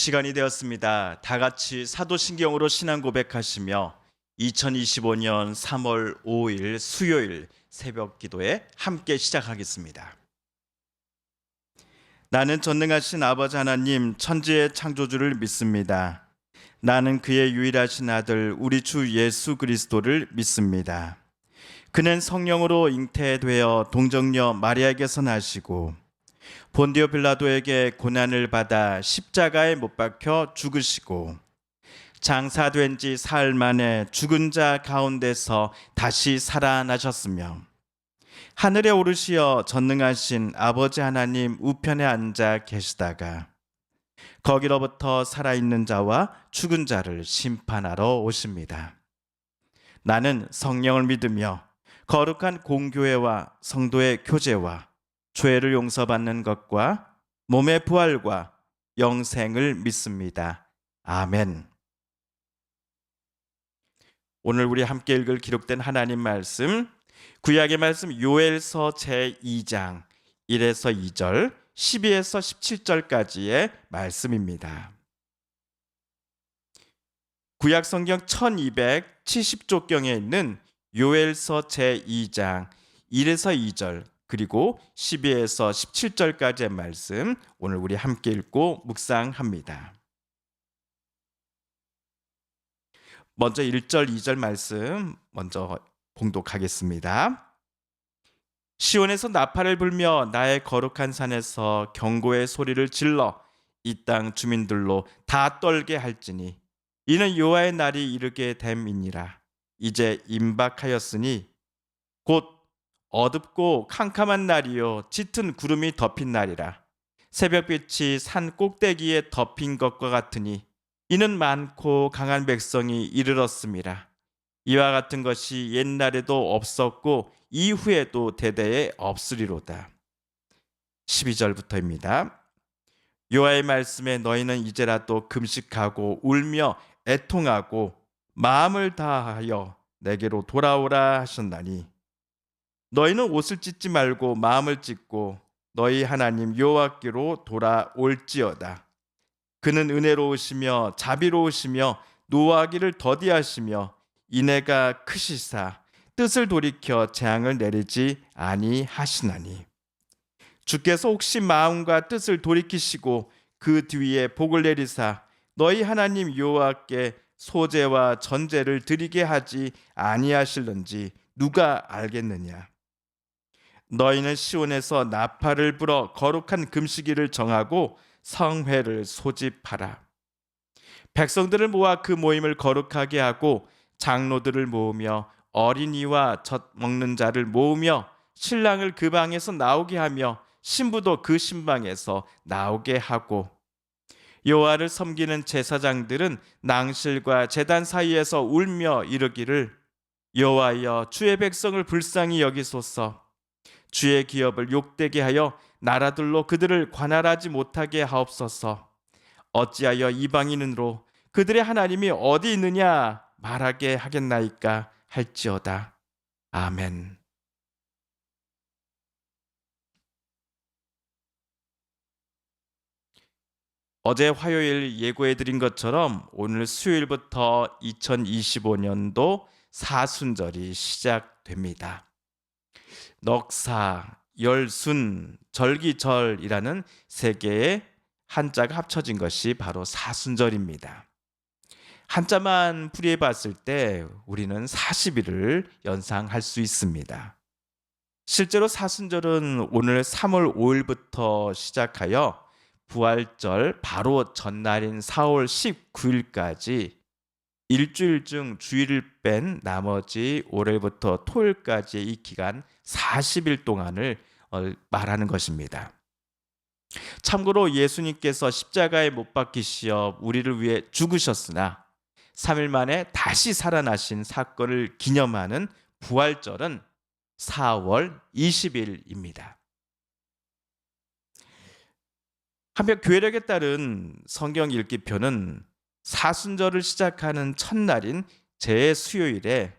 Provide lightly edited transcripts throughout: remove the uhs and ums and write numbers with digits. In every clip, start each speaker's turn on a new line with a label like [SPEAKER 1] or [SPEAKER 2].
[SPEAKER 1] 시간이 되었습니다. 다 같이 사도신경으로 신앙 고백하시며 2025년 3월 5일 수요일 새벽 기도에 함께 시작하겠습니다. 나는 전능하신 아버지 하나님 천지의 창조주를 믿습니다. 나는 그의 유일하신 아들 우리 주 예수 그리스도를 믿습니다. 그는 성령으로 잉태되어 동정녀 마리아에게서 나시고 본디오 빌라도에게 고난을 받아 십자가에 못 박혀 죽으시고 장사된 지 사흘 만에 죽은 자 가운데서 다시 살아나셨으며 하늘에 오르시어 전능하신 아버지 하나님 우편에 앉아 계시다가 거기로부터 살아있는 자와 죽은 자를 심판하러 오십니다. 나는 성령을 믿으며 거룩한 공교회와 성도의 교제와 죄를 용서받는 것과 몸의 부활과 영생을 믿습니다. 아멘. 오늘 우리 함께 읽을 기록된 하나님 말씀, 구약의 말씀 요엘서 제2장 1에서 2절, 12에서 17절까지의 말씀입니다. 구약 성경 1270쪽경에 있는 요엘서 제2장 1에서 2절 그리고 12에서 17절까지의 말씀 오늘 우리 함께 읽고 묵상합니다. 먼저 1절 2절 말씀 먼저 봉독하겠습니다. 시온에서 나팔을 불며 나의 거룩한 산에서 경고의 소리를 질러 이 땅 주민들로 다 떨게 할지니 이는 여호와의 날이 이르게 됨이니라. 이제 임박하였으니 곧 어둡고 캄캄한 날이요 짙은 구름이 덮인 날이라. 새벽빛이 산 꼭대기에 덮인 것과 같으니 이는 많고 강한 백성이 이르렀음이라. 이와 같은 것이 옛날에도 없었고 이후에도 대대에 없으리로다. 12절부터입니다. 여호와의 말씀에 너희는 이제라도 금식하고 울며 애통하고 마음을 다하여 내게로 돌아오라 하셨나니 너희는 옷을 찢지 말고 마음을 찢고 너희 하나님 여호와께로 돌아올지어다. 그는 은혜로우시며 자비로우시며 노하기를 더디하시며 인애가 크시사 뜻을 돌이켜 재앙을 내리지 아니하시나니 주께서 혹시 마음과 뜻을 돌이키시고 그 뒤에 복을 내리사 너희 하나님 여호와께 소제와 전제를 드리게 하지 아니하실는지 누가 알겠느냐. 너희는 시온에서 나팔을 불어 거룩한 금식일을 정하고 성회를 소집하라. 백성들을 모아 그 모임을 거룩하게 하고 장로들을 모으며 어린이와 젖 먹는 자를 모으며 신랑을 그 방에서 나오게 하며 신부도 그 신방에서 나오게 하고 여호와를 섬기는 제사장들은 낭실과 제단 사이에서 울며 이르기를 여호와여 주의 백성을 불쌍히 여기소서. 주의 기업을 욕되게 하여 나라들로 그들을 관할하지 못하게 하옵소서. 어찌하여 이방인으로 그들의 하나님이 어디 있느냐 말하게 하겠나이까 할지어다. 아멘. 어제 화요일 예고해드린 것처럼 오늘 수요일부터 2025년도 사순절이 시작됩니다. 넉사, 열순, 절기절이라는 세 개의 한자가 합쳐진 것이 바로 사순절입니다. 한자만 풀이해 봤을 때 우리는 40일을 연상할 수 있습니다. 실제로 사순절은 오늘 3월 5일부터 시작하여 부활절 바로 전날인 4월 19일까지 일주일 중 주일을 뺀 나머지 월요일부터 토요일까지의 이 기간 40일 동안을 말하는 것입니다. 참고로 예수님께서 십자가에 못 박히시어 우리를 위해 죽으셨으나 3일 만에 다시 살아나신 사건을 기념하는 부활절은 4월 20일입니다. 한편 교회력에 따른 성경 읽기표는 사순절을 시작하는 첫날인 제수요일에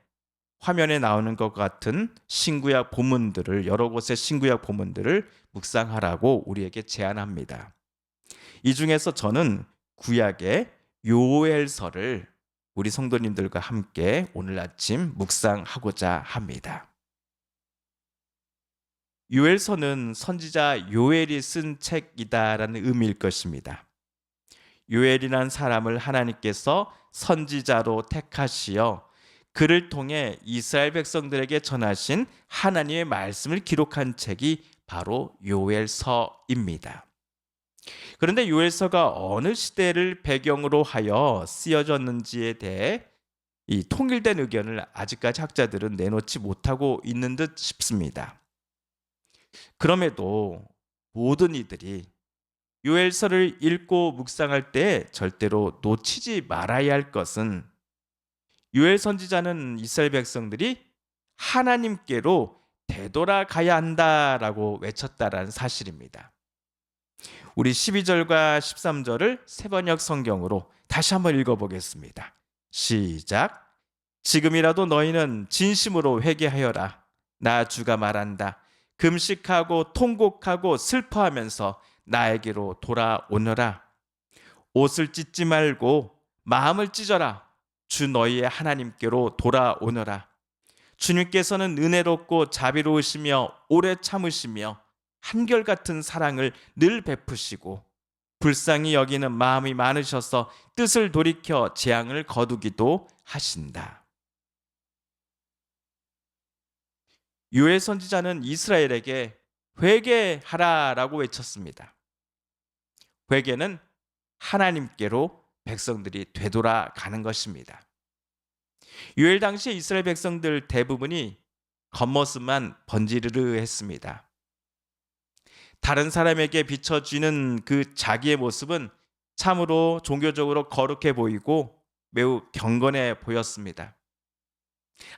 [SPEAKER 1] 화면에 나오는 것 같은 신구약 본문들을 여러 곳의 신구약 본문들을 묵상하라고 우리에게 제안합니다. 이 중에서 저는 구약의 요엘서를 우리 성도님들과 함께 오늘 아침 묵상하고자 합니다. 요엘서는 선지자 요엘이 쓴 책이다라는 의미일 것입니다. 요엘이란 사람을 하나님께서 선지자로 택하시어 그를 통해 이스라엘 백성들에게 전하신 하나님의 말씀을 기록한 책이 바로 요엘서입니다. 그런데 요엘서가 어느 시대를 배경으로 하여 쓰여졌는지에 대해 이 통일된 의견을 아직까지 학자들은 내놓지 못하고 있는 듯 싶습니다. 그럼에도 모든 이들이 요엘서를 읽고 묵상할 때 절대로 놓치지 말아야 할 것은 요엘 선지자는 이스라엘 백성들이 하나님께로 되돌아가야 한다라고 외쳤다라는 사실입니다. 우리 12절과 13절을 세번역 성경으로 다시 한번 읽어보겠습니다. 시작. 지금이라도 너희는 진심으로 회개하여라. 나 주가 말한다. 금식하고 통곡하고 슬퍼하면서 나에게로 돌아오너라. 옷을 찢지 말고 마음을 찢어라. 주 너희의 하나님께로 돌아오너라. 주님께서는 은혜롭고 자비로우시며 오래 참으시며 한결같은 사랑을 늘 베푸시고 불쌍히 여기는 마음이 많으셔서 뜻을 돌이켜 재앙을 거두기도 하신다. 요엘 선지자는 이스라엘에게 회개하라라고 외쳤습니다. 회개는 하나님께로 백성들이 되돌아가는 것입니다. 요엘 당시에 이스라엘 백성들 대부분이 겉모습만 번지르르 했습니다. 다른 사람에게 비춰지는 그 자기의 모습은 참으로 종교적으로 거룩해 보이고 매우 경건해 보였습니다.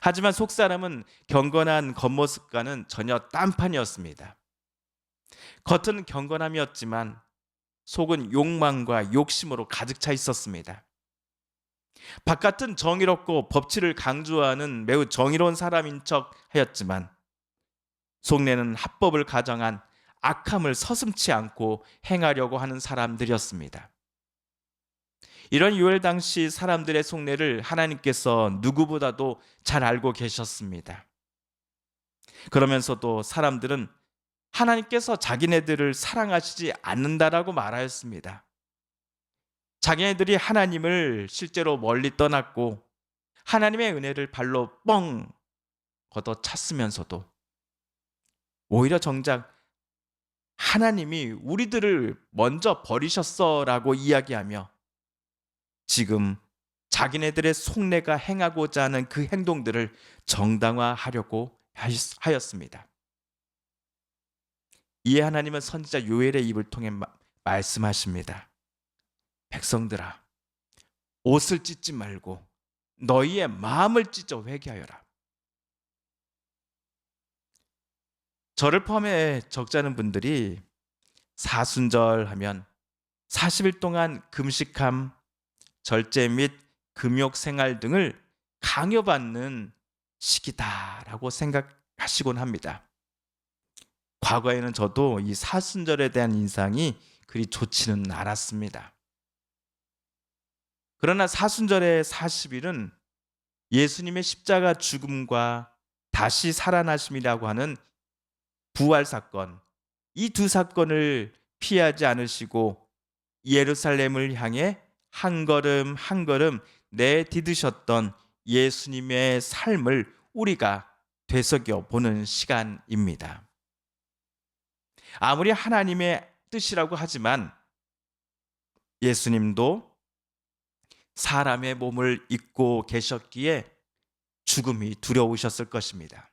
[SPEAKER 1] 하지만 속사람은 경건한 겉모습과는 전혀 딴판이었습니다. 겉은 경건함이었지만 속은 욕망과 욕심으로 가득 차 있었습니다. 바깥은 정의롭고 법치를 강조하는 매우 정의로운 사람인 척 하였지만 속내는 합법을 가정한 악함을 서슴지 않고 행하려고 하는 사람들이었습니다. 이런 요엘 당시 사람들의 속내를 하나님께서 누구보다도 잘 알고 계셨습니다. 그러면서도 사람들은 하나님께서 자기네들을 사랑하시지 않는다라고 말하였습니다. 자기네들이 하나님을 실제로 멀리 떠났고 하나님의 은혜를 발로 뻥 걷어찼으면서도 오히려 정작 하나님이 우리들을 먼저 버리셨어라고 이야기하며 지금 자기네들의 속내가 행하고자 하는 그 행동들을 정당화하려고 하였습니다. 이에 하나님은 선지자 요엘의 입을 통해 말씀하십니다. 백성들아, 옷을 찢지 말고 너희의 마음을 찢어 회개하여라. 저를 포함해 적잖은 분들이 사순절 하면 40일 동안 금식함, 절제 및 금욕 생활 등을 강요받는 시기다라고 생각하시곤 합니다. 과거에는 저도 이 사순절에 대한 인상이 그리 좋지는 않았습니다. 그러나 사순절의 40일은 예수님의 십자가 죽음과 다시 살아나심이라고 하는 부활 사건, 이 두 사건을 피하지 않으시고 예루살렘을 향해 한 걸음 한 걸음 내디디셨던 예수님의 삶을 우리가 되새겨 보는 시간입니다. 아무리 하나님의 뜻이라고 하지만 예수님도 사람의 몸을 입고 계셨기에 죽음이 두려우셨을 것입니다.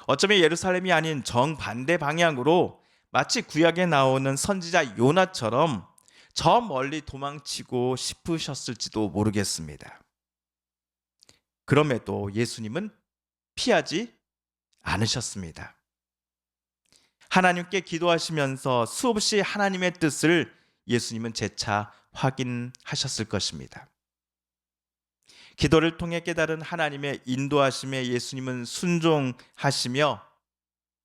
[SPEAKER 1] 어쩌면 예루살렘이 아닌 정반대 방향으로 마치 구약에 나오는 선지자 요나처럼 저 멀리 도망치고 싶으셨을지도 모르겠습니다. 그럼에도 예수님은 피하지 않으셨습니다. 하나님께 기도하시면서 수없이 하나님의 뜻을 예수님은 재차 확인하셨을 것입니다. 기도를 통해 깨달은 하나님의 인도하심에 예수님은 순종하시며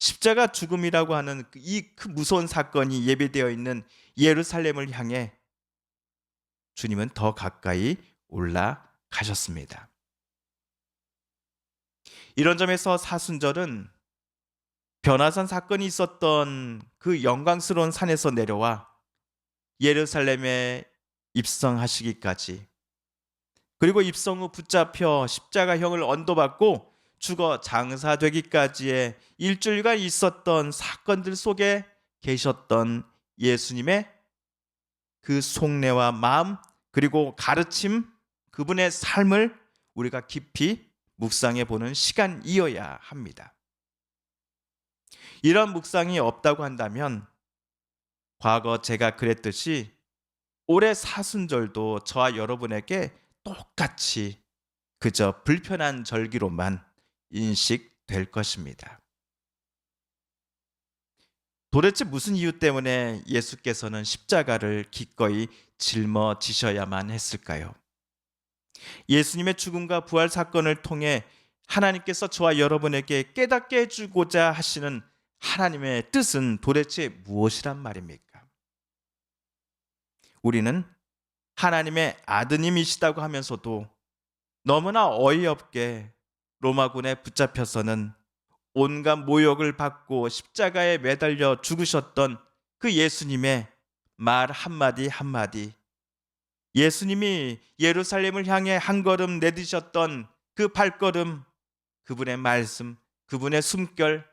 [SPEAKER 1] 십자가 죽음이라고 하는 이 그 무서운 사건이 예비되어 있는 예루살렘을 향해 주님은 더 가까이 올라가셨습니다. 이런 점에서 사순절은 변화산 사건이 있었던 그 영광스러운 산에서 내려와 예루살렘에 입성하시기까지, 그리고 입성 후 붙잡혀 십자가형을 언도받고 죽어 장사되기까지의 일주일간 있었던 사건들 속에 계셨던 예수님의 그 속내와 마음, 그리고 가르침, 그분의 삶을 우리가 깊이 묵상해 보는 시간이어야 합니다. 이런 묵상이 없다고 한다면 과거 제가 그랬듯이 올해 사순절도 저와 여러분에게 똑같이 그저 불편한 절기로만 인식될 것입니다. 도대체 무슨 이유 때문에 예수께서는 십자가를 기꺼이 짊어지셔야만 했을까요? 예수님의 죽음과 부활 사건을 통해 하나님께서 저와 여러분에게 깨닫게 해주고자 하시는 하나님의 뜻은 도대체 무엇이란 말입니까? 우리는 하나님의 아드님이시다고 하면서도 너무나 어이없게 로마군에 붙잡혀서는 온갖 모욕을 받고 십자가에 매달려 죽으셨던 그 예수님의 말 한마디 한마디, 예수님이 예루살렘을 향해 한 걸음 내디셨던 그 발걸음, 그분의 말씀, 그분의 숨결,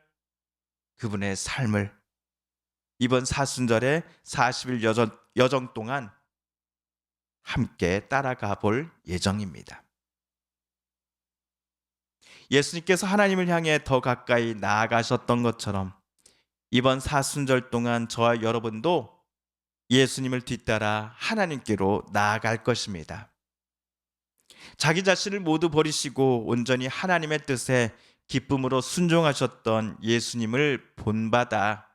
[SPEAKER 1] 그분의 삶을 이번 사순절의 40일 여정 동안 함께 따라가 볼 예정입니다. 예수님께서 하나님을 향해 더 가까이 나아가셨던 것처럼 이번 사순절 동안 저와 여러분도 예수님을 뒤따라 하나님께로 나아갈 것입니다. 자기 자신을 모두 버리시고 온전히 하나님의 뜻에 기쁨으로 순종하셨던 예수님을 본받아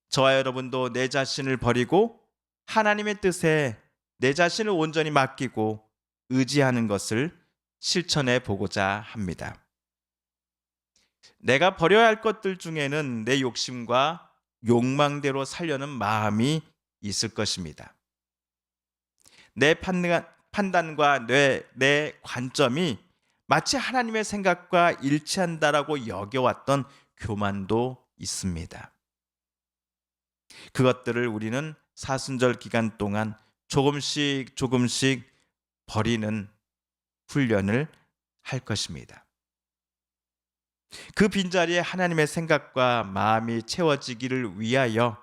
[SPEAKER 1] 저와 여러분도 내 자신을 버리고 하나님의 뜻에 내 자신을 온전히 맡기고 의지하는 것을 실천해 보고자 합니다. 내가 버려야 할 것들 중에는 내 욕심과 욕망대로 살려는 마음이 있을 것입니다. 내 판단과 내 관점이 마치 하나님의 생각과 일치한다라고 여겨왔던 교만도 있습니다. 그것들을 우리는 사순절 기간 동안 조금씩 버리는 훈련을 할 것입니다. 그 빈자리에 하나님의 생각과 마음이 채워지기를 위하여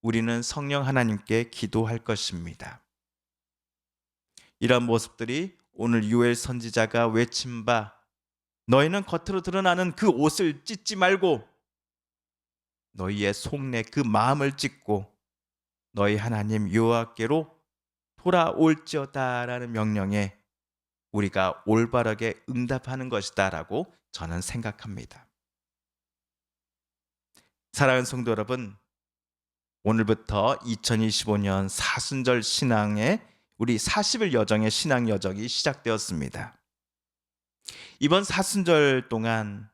[SPEAKER 1] 우리는 성령 하나님께 기도할 것입니다. 이런 모습들이 오늘 요엘 선지자가 외친 바 너희는 겉으로 드러나는 그 옷을 찢지 말고 너희의 속내 그 마음을 찢고 너희 하나님 여호와께로 돌아올지어다라는 명령에 우리가 올바르게 응답하는 것이다라고 저는 생각합니다. 사랑하는 성도 여러분, 오늘부터 2025년 사순절 신앙의 우리 40일 여정의 신앙 여정이 시작되었습니다. 이번 사순절 동안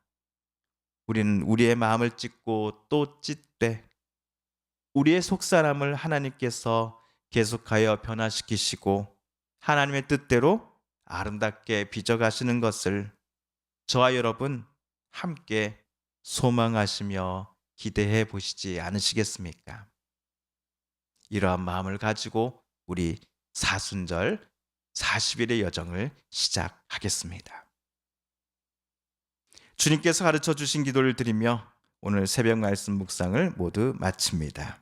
[SPEAKER 1] 우리는 우리의 마음을 찢고 또 찢되 우리의 속사람을 하나님께서 계속하여 변화시키시고 하나님의 뜻대로 아름답게 빚어가시는 것을 저와 여러분 함께 소망하시며 기대해 보시지 않으시겠습니까? 이러한 마음을 가지고 우리 사순절 40일의 여정을 시작하겠습니다. 주님께서 가르쳐 주신 기도를 드리며 오늘 새벽 말씀 묵상을 모두 마칩니다.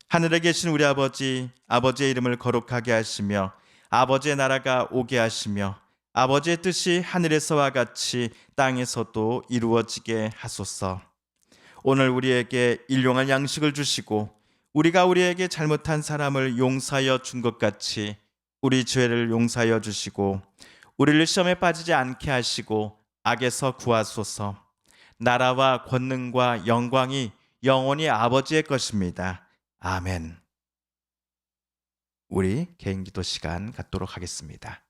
[SPEAKER 1] 하늘에 계신 우리 아버지, 아버지의 이름을 거룩하게 하시며 아버지의 나라가 오게 하시며 아버지의 뜻이 하늘에서와 같이 땅에서도 이루어지게 하소서. 오늘 우리에게 일용할 양식을 주시고 우리가 우리에게 잘못한 사람을 용서하여 준 것 같이 우리 죄를 용서하여 주시고 우리를 시험에 빠지지 않게 하시고 악에서 구하소서. 나라와 권능과 영광이 영원히 아버지의 것입니다. 아멘. 우리 개인 기도 시간 갖도록 하겠습니다.